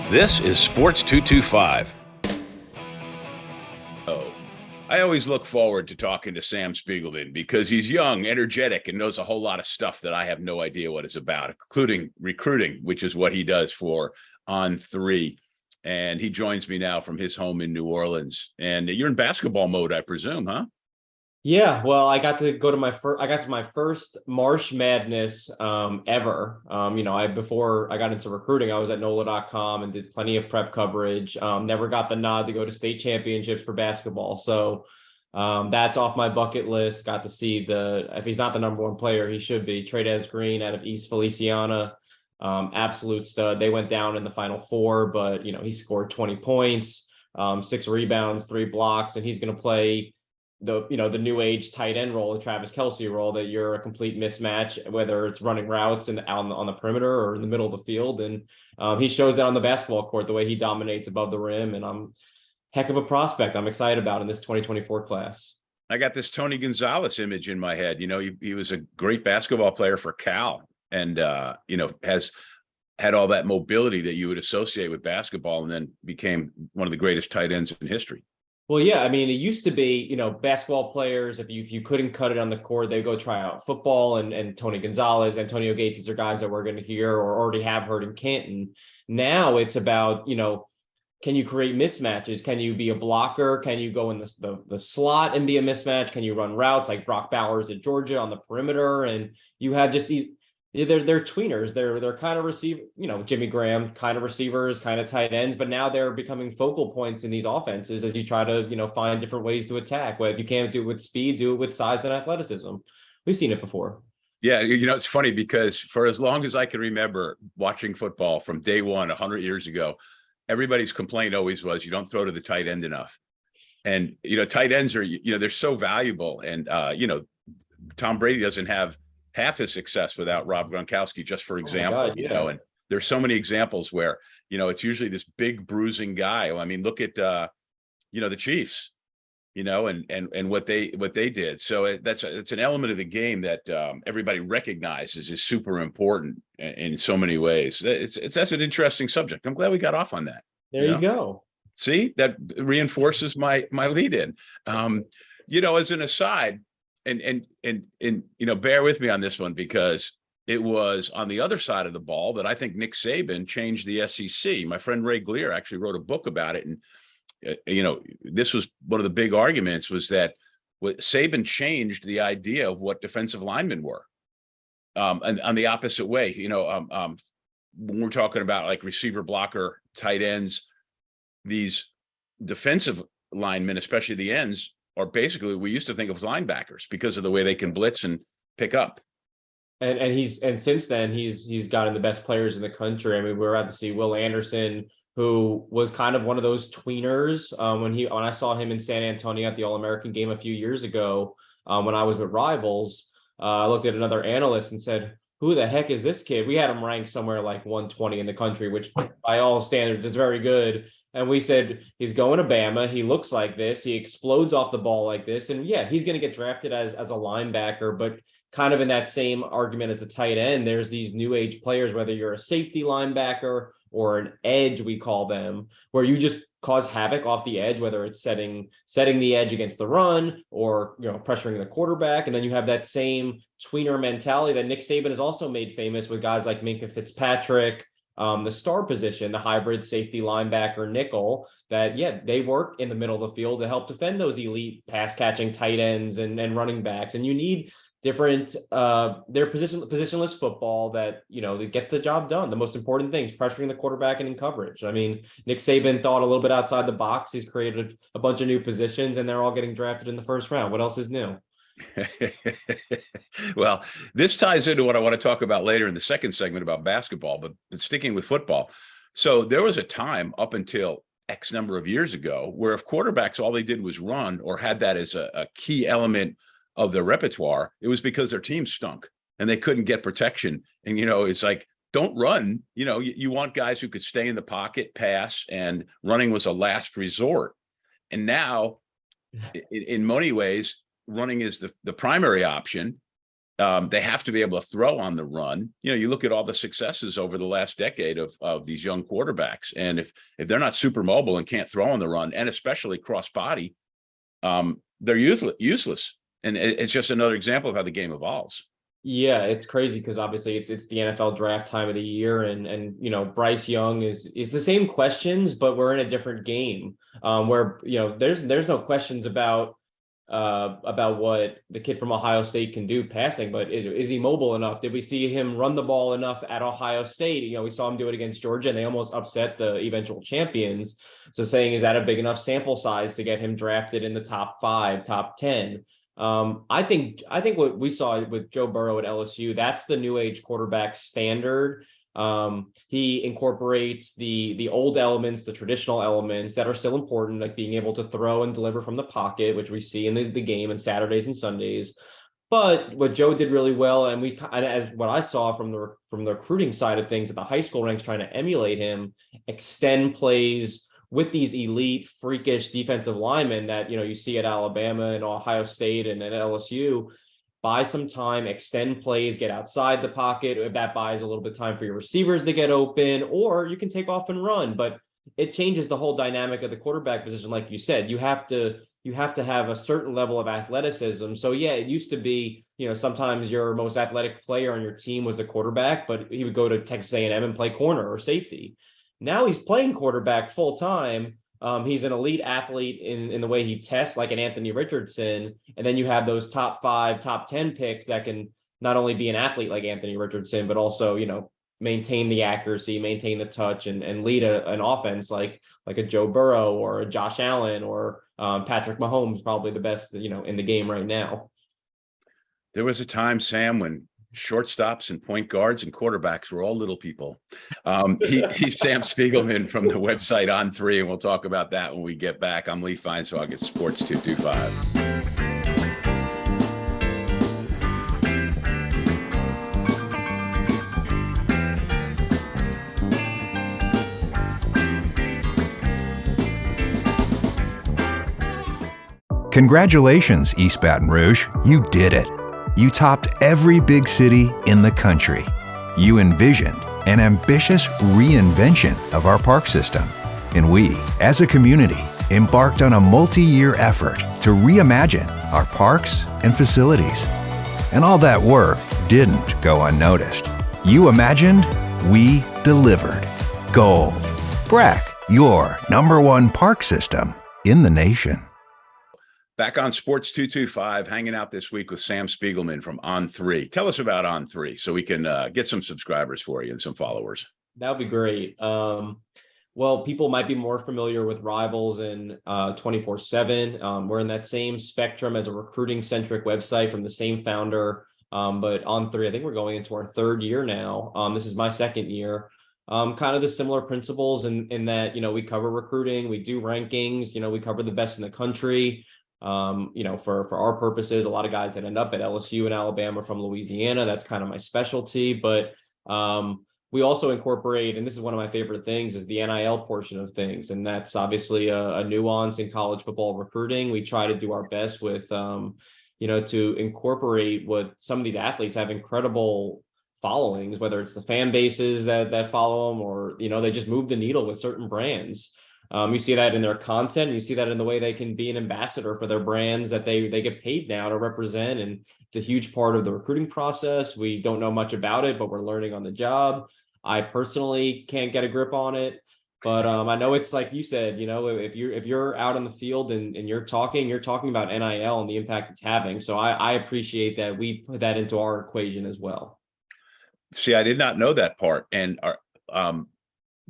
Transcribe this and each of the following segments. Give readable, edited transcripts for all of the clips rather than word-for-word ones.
This is Sports 225. Oh, I always look forward to talking to Sam Spiegelman because he's young, energetic, and knows a whole lot of stuff that I have no idea what it's about, including recruiting, which is what he does for On3. And he joins me now from his home in New Orleans. And you're in basketball mode, I presume, huh? Yeah, well, I got to go to my first. I got to my first March Madness ever. Before I got into recruiting, I was at NOLA.com and did plenty of prep coverage. Never got the nod to go to state championships for basketball, so that's off my bucket list. Got to see if he's not the number one player, he should be. Trades Green out of East Feliciana, absolute stud. They went down in the Final Four, but he scored 20 points, 6 rebounds, 3 blocks, and he's going to play the new age tight end role, the Travis Kelce role, that you're a complete mismatch, whether it's running routes and on the perimeter or in the middle of the field. And he shows that on the basketball court, the way he dominates above the rim. And I'm heck of a prospect I'm excited about in this 2024 class. I got this Tony Gonzalez image in my head. He was a great basketball player for Cal and, has had all that mobility that you would associate with basketball and then became one of the greatest tight ends in history. Well, yeah, I mean, it used to be, basketball players, if you couldn't cut it on the court, they go try out football, and Tony Gonzalez, Antonio Gates, these are guys that we're going to hear or already have heard in Canton. Now it's about, can you create mismatches? Can you be a blocker? Can you go in the slot and be a mismatch? Can you run routes like Brock Bowers at Georgia on the perimeter? And you have just these. They're tweeners. They're kind of receiver, Jimmy Graham kind of receivers, kind of tight ends, but now they're becoming focal points in these offenses as you try to, find different ways to attack. Well, if you can't do it with speed, do it with size and athleticism. We've seen it before. Yeah, it's funny because for as long as I can remember watching football from day one, 100 years ago, everybody's complaint always was you don't throw to the tight end enough. And, tight ends are, they're so valuable. And, Tom Brady doesn't have half his success without Rob Gronkowski, just for example, God, yeah. and there's so many examples where, it's usually this big bruising guy. I mean, look at, the Chiefs, and what they did. So it's an element of the game that everybody recognizes is super important in so many ways. That's an interesting subject. I'm glad we got off on that. There you go. See, that reinforces my lead in. As an aside, and bear with me on this one because it was on the other side of the ball that I think Nick Saban changed the SEC. My friend Ray Glear actually wrote a book about it. And, this was one of the big arguments was that what Saban changed the idea of what defensive linemen were. And on the opposite way, when we're talking about like receiver blocker, tight ends, these defensive linemen, especially the ends, or basically we used to think of linebackers because of the way they can blitz and pick up. And since then he's gotten the best players in the country. I mean, we were about to see Will Anderson, who was kind of one of those tweeners when I saw him in San Antonio at the All-American game a few years ago when I was with Rivals. I looked at another analyst and said, who the heck is this kid? We had him ranked somewhere like 120 in the country, which by all standards is very good. And we said, he's going to Bama. He looks like this. He explodes off the ball like this. And yeah, he's going to get drafted as a linebacker, but kind of in that same argument as the tight end, there's these new age players, whether you're a safety linebacker or an edge, we call them, where you just cause havoc off the edge, whether it's setting the edge against the run or, pressuring the quarterback. And then you have that same tweener mentality that Nick Saban has also made famous with guys like Minkah Fitzpatrick, the star position, the hybrid safety linebacker nickel, that, yeah, they work in the middle of the field to help defend those elite pass catching tight ends and running backs. And you need different, their positionless football that, they get the job done. The most important things, pressuring the quarterback and in coverage. I mean, Nick Saban thought a little bit outside the box. He's created a bunch of new positions and they're all getting drafted in the first round. What else is new? Well, this ties into what I want to talk about later in the second segment about basketball, but sticking with football. So there was a time up until X number of years ago where if quarterbacks, all they did was run or had that as a key element of their repertoire, it was because their team stunk and they couldn't get protection. And, it's like, don't run. You want guys who could stay in the pocket, pass, and running was a last resort. And now, in many ways, running is the primary option. They have to be able to throw on the run. You look at all the successes over the last decade of these young quarterbacks, and if they're not super mobile and can't throw on the run, and especially cross body, they're useless. And it's just another example of how the game evolves. Yeah, it's crazy because obviously it's the NFL draft time of the year, and Bryce Young is the same questions, but we're in a different game. Where there's no questions about what the kid from Ohio State can do passing, but is he mobile enough? Did we see him run the ball enough at Ohio State? We saw him do it against Georgia, and they almost upset the eventual champions. So saying, is that a big enough sample size to get him drafted in the top 5, top 10? I think what we saw with Joe Burrow at LSU, that's the new age quarterback standard. He incorporates the old elements, the traditional elements that are still important, like being able to throw and deliver from the pocket, which we see in the game on Saturdays and Sundays. But what Joe did really well, and as what I saw from the recruiting side of things at the high school ranks, trying to emulate him, extend plays with these elite, freakish defensive linemen that you see at Alabama and Ohio State and at LSU. Buy some time, extend plays, get outside the pocket. If that buys a little bit of time for your receivers to get open, or you can take off and run. But it changes the whole dynamic of the quarterback position. Like you said, you have to have a certain level of athleticism. So yeah, it used to be, sometimes your most athletic player on your team was the quarterback, but he would go to Texas A&M and play corner or safety. Now he's playing quarterback full time. He's an elite athlete in the way he tests, like an Anthony Richardson. And then you have those top 5, top 10 picks that can not only be an athlete like Anthony Richardson, but also, maintain the accuracy, maintain the touch, and lead an offense like a Joe Burrow or a Josh Allen or Patrick Mahomes, probably the best, in the game right now. There was a time, Sam, when shortstops and point guards and quarterbacks were all little people. He's Sam Spiegelman from the website On3, and we'll talk about that when we get back. I'm Lee Feinswag at Sports 225. Congratulations, East Baton Rouge. You did it. You topped every big city in the country. You envisioned an ambitious reinvention of our park system. And we, as a community, embarked on a multi-year effort to reimagine our parks and facilities. And all that work didn't go unnoticed. You imagined, we delivered. Gold. BRAC, your #1 park system in the nation. Back on Sports 225, hanging out this week with Sam Spiegelman from On3. Tell us about On3 so we can get some subscribers for you and some followers. That would be great. Well, people might be more familiar with Rivals and 24/7. We're in that same spectrum as a recruiting-centric website from the same founder. But On3, I think we're going into our 3rd year now. This is my 2nd year. Kind of the similar principles in that, we cover recruiting, we do rankings, we cover the best in the country. For our purposes, a lot of guys that end up at LSU and Alabama from Louisiana, that's kind of my specialty. But we also incorporate, and this is one of my favorite things, is the NIL portion of things. And that's obviously a nuance in college football recruiting. We try to do our best with, to incorporate what some of these athletes have incredible followings, whether it's the fan bases that follow them, or, they just move the needle with certain brands. You see that in their content. You see that in the way they can be an ambassador for their brands that they get paid now to represent. And it's a huge part of the recruiting process. We don't know much about it, but we're learning on the job. I personally can't get a grip on it, but I know it's like you said, if you're out on the field and you're talking about NIL and the impact it's having. So I appreciate that we put that into our equation as well. See, I did not know that part. And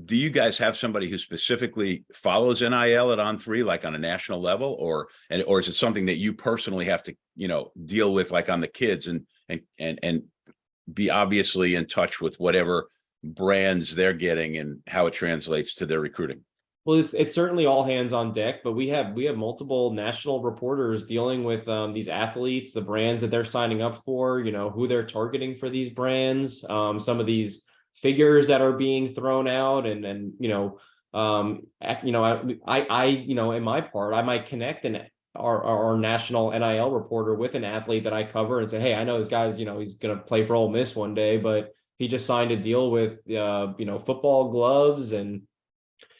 do you guys have somebody who specifically follows NIL at On3, like on a national level, or is it something that you personally have to, deal with, like on the kids and be obviously in touch with whatever brands they're getting and how it translates to their recruiting? Well, it's certainly all hands on deck, but we have multiple national reporters dealing with these athletes, the brands that they're signing up for, who they're targeting for these brands, some of these figures that are being thrown out, and I in my part, I might connect our national NIL reporter with an athlete that I cover and say, hey, I know this guy's, he's going to play for Ole Miss one day, but he just signed a deal with, football gloves and,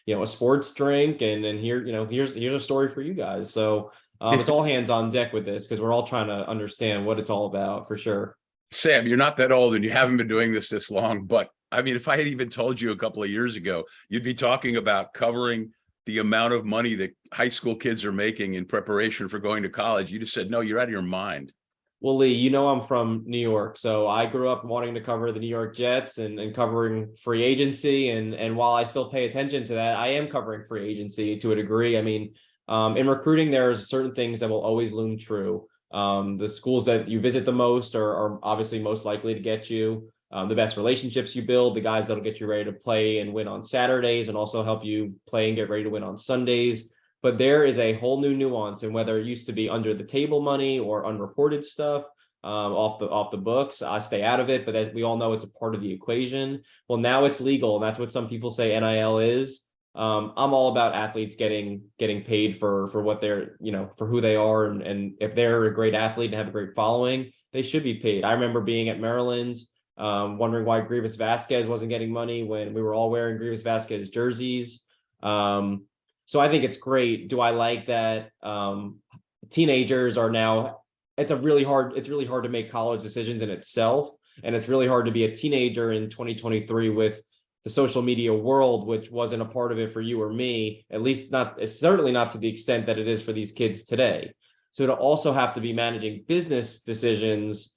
a sports drink. And here, here's a story for you guys. So it's all hands on deck with this because we're all trying to understand what it's all about for sure. Sam, you're not that old and you haven't been doing this long, but I mean, if I had even told you a couple of years ago, you'd be talking about covering the amount of money that high school kids are making in preparation for going to college. You just said, no, you're out of your mind. Well, Lee, I'm from New York, so I grew up wanting to cover the New York Jets and covering free agency. And while I still pay attention to that, I am covering free agency to a degree. I mean, in recruiting, there's certain things that will always loom true. The schools that you visit the most are obviously most likely to get you the best relationships you build, the guys that'll get you ready to play and win on Saturdays and also help you play and get ready to win on Sundays. But there is a whole new nuance in whether it used to be under the table money or unreported stuff off the books. I stay out of it, but we all know it's a part of the equation. Well, now it's legal, and that's what some people say NIL is. I'm all about athletes getting paid for what they're, for who they are. And if they're a great athlete and have a great following, they should be paid. I remember being at Maryland's, wondering why Grievous Vasquez wasn't getting money when we were all wearing Grievous Vasquez jerseys. So I think it's great. Do I like that teenagers are now, it's really hard to make college decisions in itself. And it's really hard to be a teenager in 2023 with the social media world, which wasn't a part of it for you or me, at least it's certainly not to the extent that it is for these kids today. So to also have to be managing business decisions,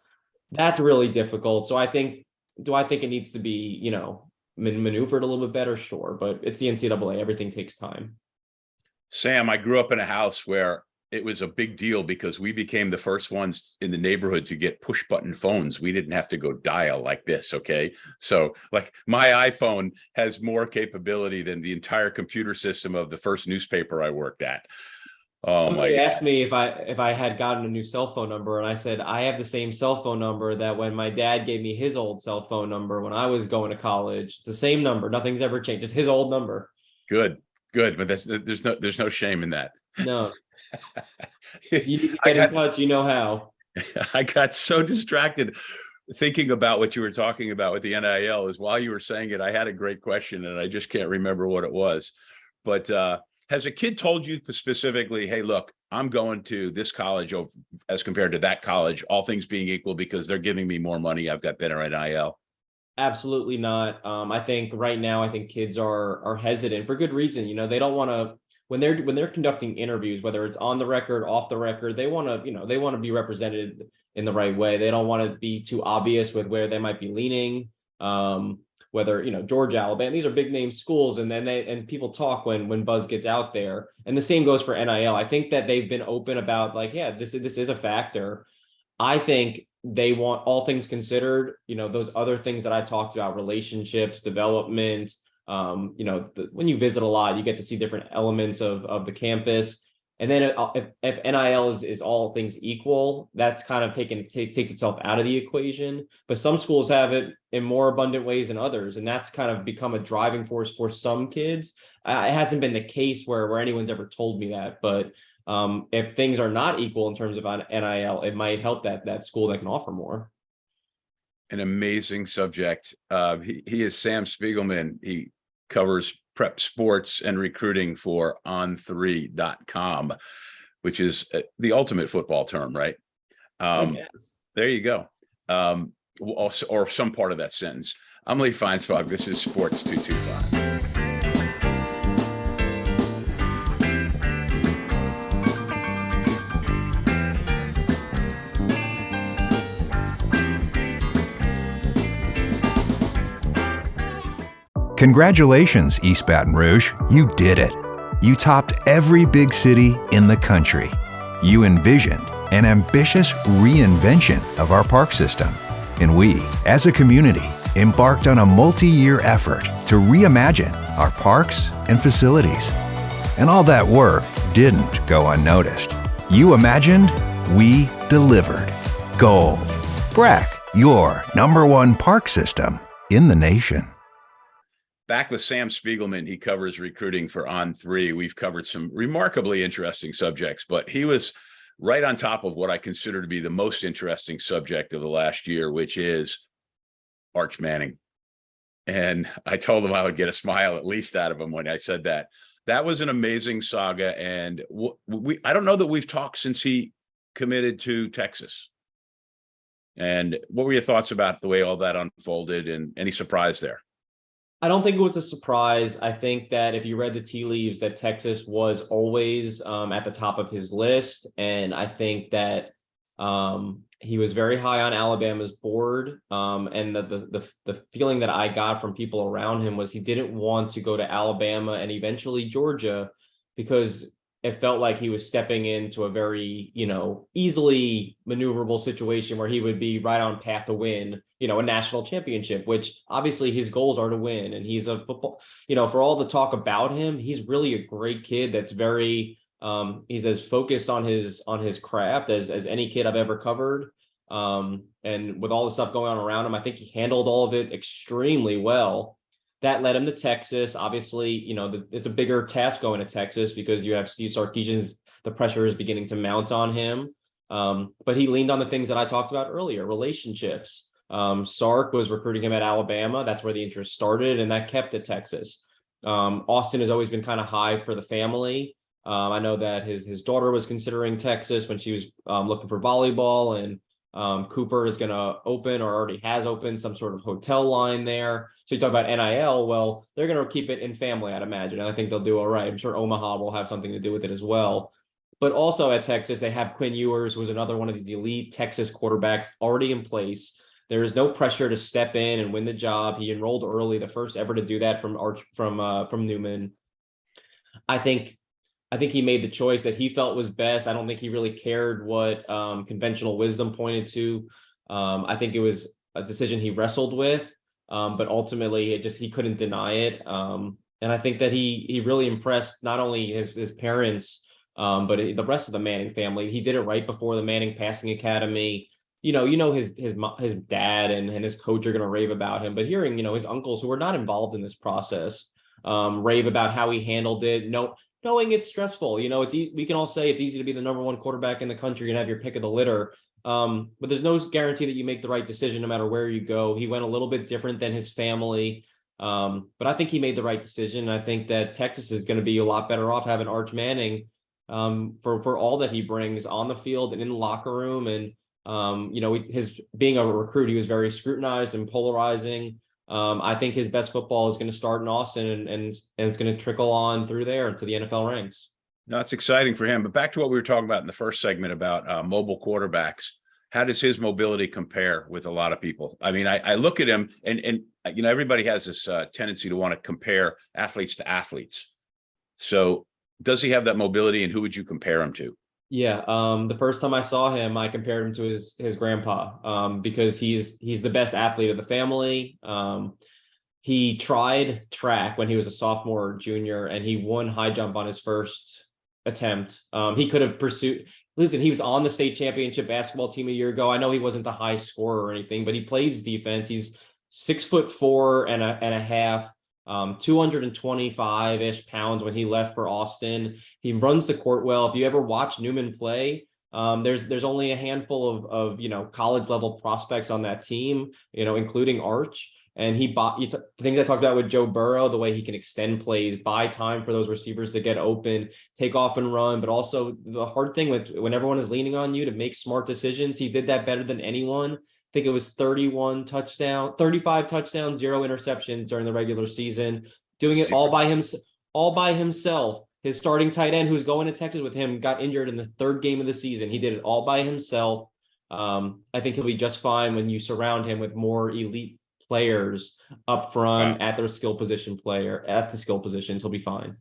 that's really difficult. So do I think it needs to be, maneuvered a little bit better? Sure. But it's the NCAA. Everything takes time. Sam, I grew up in a house where it was a big deal because we became the first ones in the neighborhood to get push button phones. We didn't have to go dial like this. Okay. So like my iPhone has more capability than the entire computer system of the first newspaper I worked at. Oh, somebody asked me if I had gotten a new cell phone number, and I said I have the same cell phone number that when my dad gave me his old cell phone number when I was going to college. It's the same number. Nothing's ever changed. Just his old number. Good. But there's no shame in that. No. If you get in touch, you know how. I got so distracted thinking about what you were talking about with the NIL. Is while you were saying it, I had a great question and I just can't remember what it was. But has a kid told you specifically, hey, look, I'm going to this college as compared to that college, all things being equal, because they're giving me more money, I've got better NIL? Absolutely not. I think right now, kids are hesitant for good reason. They don't want to, when they're conducting interviews, whether it's on the record, off the record, they want to be represented in the right way. They don't want to be too obvious with where they might be leaning. Whether, Georgia, Alabama, these are big name schools, and people talk when buzz gets out there. And the same goes for NIL. I think that they've been open about this is a factor. I think they want, all things considered, those other things that I talked about, relationships, development, when you visit a lot, you get to see different elements of the campus. And then if NIL is all things equal, that's kind of takes itself out of the equation. But some schools have it in more abundant ways than others. And that's kind of become a driving force for some kids. It hasn't been the case where anyone's ever told me that. But if things are not equal in terms of NIL, it might help that school that can offer more. An amazing subject. He is Sam Spiegelman. He covers prep sports and recruiting for On3.com, which is the ultimate football term, right? Yes. There you go. Or some part of that sentence. I'm Lee Feinsfog. This is Sports 225. Congratulations, East Baton Rouge. You did it. You topped every big city in the country. You envisioned an ambitious reinvention of our park system. And we, as a community, embarked on a multi-year effort to reimagine our parks and facilities. And all that work didn't go unnoticed. You imagined, we delivered. Gold. BRAC, your #1 park system in the nation. back with Sam Spiegelman. He covers recruiting for On3. We've covered some remarkably interesting subjects, but he was right on top of what I consider to be the most interesting subject of the last year, which is Arch Manning. And I told him I would get a smile at least out of him when I said that. That was an amazing saga. And I don't know that we've talked since he committed to Texas. And what were your thoughts about the way all that unfolded, and any surprise there? I don't think it was a surprise. I think that if you read the tea leaves, that Texas was always at the top of his list. And I think that he was very high on Alabama's board. And the feeling that I got from people around him was he didn't want to go to Alabama and eventually Georgia, because it felt like he was stepping into a very, easily maneuverable situation where he would be right on path to win, a national championship, which obviously his goals are to win. And he's a football, for all the talk about him, he's really a great kid that's very, he's as focused on his craft as any kid I've ever covered. And with all the stuff going on around him, I think he handled all of it extremely well. That led him to Texas. Obviously, it's a bigger task going to Texas because you have Steve Sarkisian's, the pressure is beginning to mount on him. But he leaned on the things that I talked about earlier, relationships. Sark was recruiting him at Alabama. That's where the interest started, and that kept at Texas. Austin has always been kind of high for the family. I know that his daughter was considering Texas when she was looking for volleyball, and Cooper is going to open, or already has opened, some sort of hotel line there. So you talk about NIL. Well, they're going to keep it in family, I'd imagine. And I think they'll do all right. I'm sure Omaha will have something to do with it as well. But also at Texas, they have Quinn Ewers, who was another one of these elite Texas quarterbacks already in place. There is no pressure to step in and win the job. He enrolled early, the first ever to do that from Newman. I think he made the choice that he felt was best. I don't think he really cared what conventional wisdom pointed to. I think it was a decision he wrestled with, but ultimately he couldn't deny it. And I think that he really impressed not only his parents, but the rest of the Manning family. He did it right before the Manning Passing Academy. His dad and his coach are going to rave about him, but hearing his uncles who are not involved in this process rave about how he handled it. Knowing it's stressful, we can all say it's easy to be the number one quarterback in the country and have your pick of the litter. But there's no guarantee that you make the right decision no matter where you go. He went a little bit different than his family. But I think he made the right decision. I think that Texas is going to be a lot better off having Arch Manning for all that he brings on the field and in the locker room. And, his being a recruit, he was very scrutinized and polarizing. I think his best football is going to start in Austin, and it's going to trickle on through there to the NFL ranks. No, it's exciting for him. But back to what we were talking about in the first segment about mobile quarterbacks. How does his mobility compare with a lot of people? I mean, I look at him and everybody has this tendency to want to compare athletes to athletes. So does he have that mobility, and who would you compare him to? Yeah, the first time I saw him, I compared him to his grandpa because he's the best athlete of the family. He tried track when he was a sophomore or junior, and he won high jump on his first attempt. He could have pursued. Listen, he was on the state championship basketball team a year ago. I know he wasn't the high scorer or anything, but he plays defense. He's 6'4" and a half. 225-ish pounds when he left for Austin. He runs the court well. If you ever watch Newman play, there's only a handful of college level prospects on that team, including Arch. And the things I talked about with Joe Burrow, the way he can extend plays, buy time for those receivers to get open, take off and run, but also the hard thing when everyone is leaning on you to make smart decisions. He did that better than anyone. I think it was 35 touchdowns, 0 interceptions during the regular season, doing it all by himself. His starting tight end, who's going to Texas with him, got injured in the third game of the season. He did it all by himself. I think he'll be just fine when you surround him with more elite players up front at the skill positions. He'll be fine.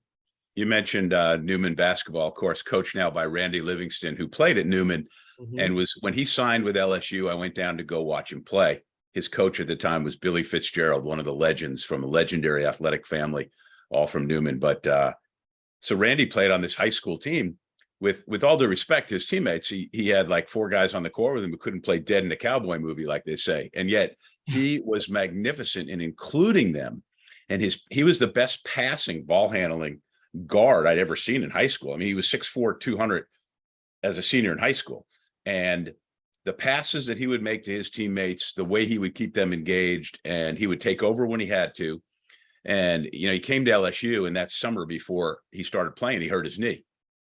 You mentioned Newman basketball, of course, coached now by Randy Livingston, who played at Newman. And when he signed with LSU, I went down to go watch him play. His coach at the time was Billy Fitzgerald, one of the legends from a legendary athletic family, all from Newman. But so Randy played on this high school team with all due respect to his teammates. He had like 4 guys on the court with him who couldn't play dead in a cowboy movie, like they say. And yet he was magnificent in including them. And he was the best passing, ball handling guard I'd ever seen in high school. I mean, he was 6'4", 200 as a senior in high school. And the passes that he would make to his teammates, the way he would keep them engaged, and he would take over when he had to. And, he came to LSU, and that summer before he started playing, he hurt his knee,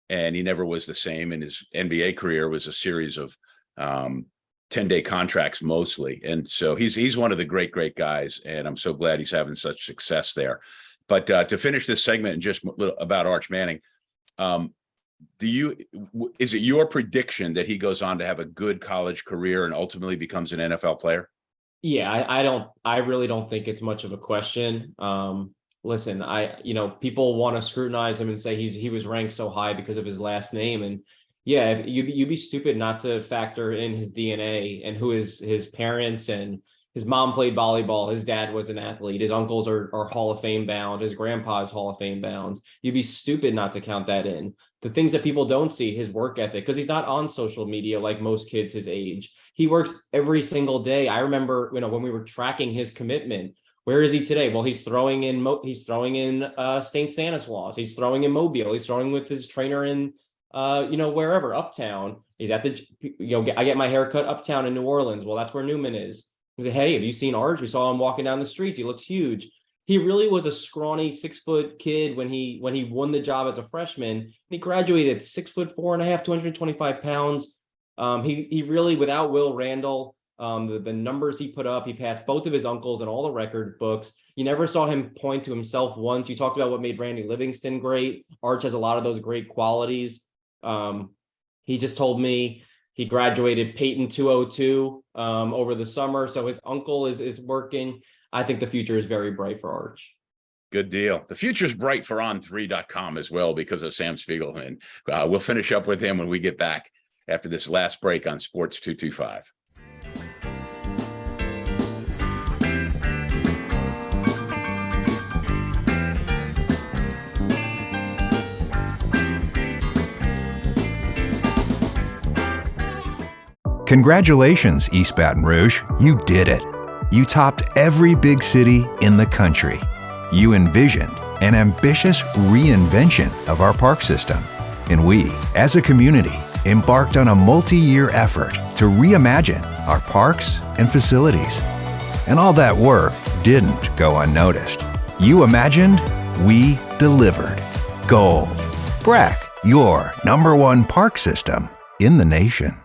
and he never was the same. And his NBA career was a series of 10-day contracts mostly. And so he's one of the great guys, and I'm so glad he's having such success there. But to finish this segment and just a little about Arch Manning, is it your prediction that he goes on to have a good college career and ultimately becomes an NFL player? Yeah, I really don't think it's much of a question. Listen, people want to scrutinize him and say he was ranked so high because of his last name. And yeah, you'd be stupid not to factor in his DNA and who is his parents. And his mom played volleyball. His dad was an athlete. His uncles are Hall of Fame bound. His grandpa's Hall of Fame bound. You'd be stupid not to count that in. The things that people don't see, his work ethic, because he's not on social media like most kids his age. He works every single day. I remember, when we were tracking his commitment. Where is he today? Well, he's throwing in St. Stanislaus. He's throwing in Mobile. He's throwing with his trainer in wherever, uptown. He's at I get my hair cut uptown in New Orleans. Well, that's where Newman is. He said, hey, have you seen Arch? We saw him walking down the streets. He looks huge. He really was a scrawny 6-foot kid when he won the job as a freshman. He graduated at 6'4.5", 225 pounds. He really, without Will Randall, the numbers he put up, he passed both of his uncles in all the record books. You never saw him point to himself once. You talked about what made Randy Livingston great. Arch has a lot of those great qualities. He just told me he graduated Peyton 202 over the summer. So his uncle is working. I think the future is very bright for Arch. Good deal. The future's bright for On3.com as well because of Sam Spiegelman. We'll finish up with him when we get back after this last break on Sports 225. Congratulations, East Baton Rouge. You did it. You topped every big city in the country. You envisioned an ambitious reinvention of our park system. And we, as a community, embarked on a multi-year effort to reimagine our parks and facilities. And all that work didn't go unnoticed. You imagined, we delivered. Gold. BRAC, your #1 park system in the nation.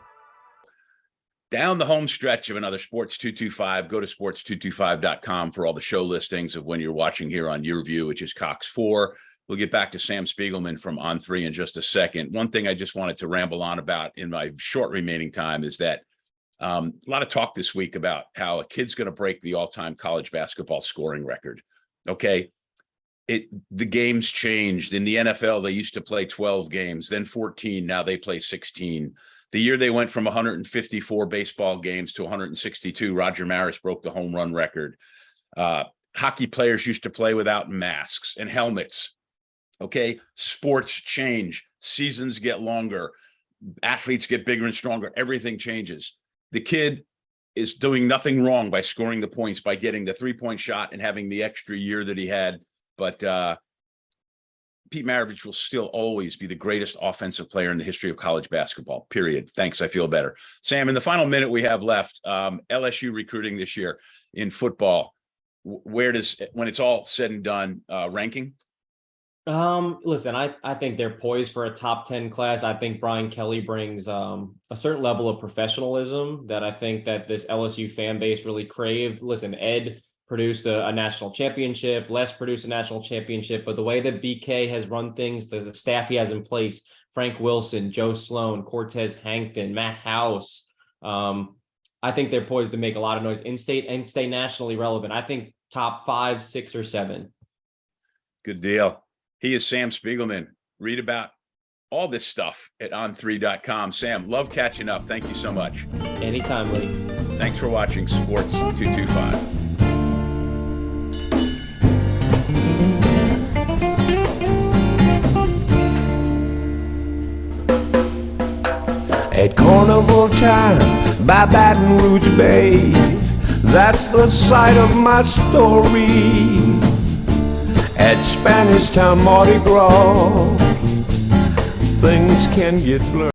Down the home stretch of another Sports 225, go to sports225.com for all the show listings of when you're watching here on your view, which is Cox 4. We'll get back to Sam Spiegelman from On3 in just a second. One thing I just wanted to ramble on about in my short remaining time is that a lot of talk this week about how a kid's going to break the all-time college basketball scoring record. Okay. The games changed. In the NFL, they used to play 12 games, then 14. Now they play 16. The year they went from 154 baseball games to 162, Roger Maris broke the home run record. Hockey players used to play without masks and helmets. Okay, sports change. Seasons get longer. Athletes get bigger and stronger. Everything changes. The kid is doing nothing wrong by scoring the points, by getting the three-point shot and having the extra year that he had. But Pete Maravich will still always be the greatest offensive player in the history of college basketball, period. Thanks. I feel better. Sam, in the final minute we have left, LSU recruiting this year in football, where does, when it's all said and done, ranking? Listen, I think they're poised for a top 10 class. I think Brian Kelly brings a certain level of professionalism that I think that this LSU fan base really craved. Listen, Ed produced a national championship, Les produced a national championship, but the way that BK has run things, the staff he has in place, Frank Wilson, Joe Sloan, Cortez Hankton, Matt House, I think they're poised to make a lot of noise in-state and stay nationally relevant. I think top 5, 6, or 7. Good deal. He is Sam Spiegelman. Read about all this stuff at on3.com. Sam, love catching up. Thank you so much. Anytime, Lee. Thanks for watching Sports 225. At carnival time by Baton Rouge Bay, that's the site of my story. at Spanish Town Mardi Gras. Things can get blurry.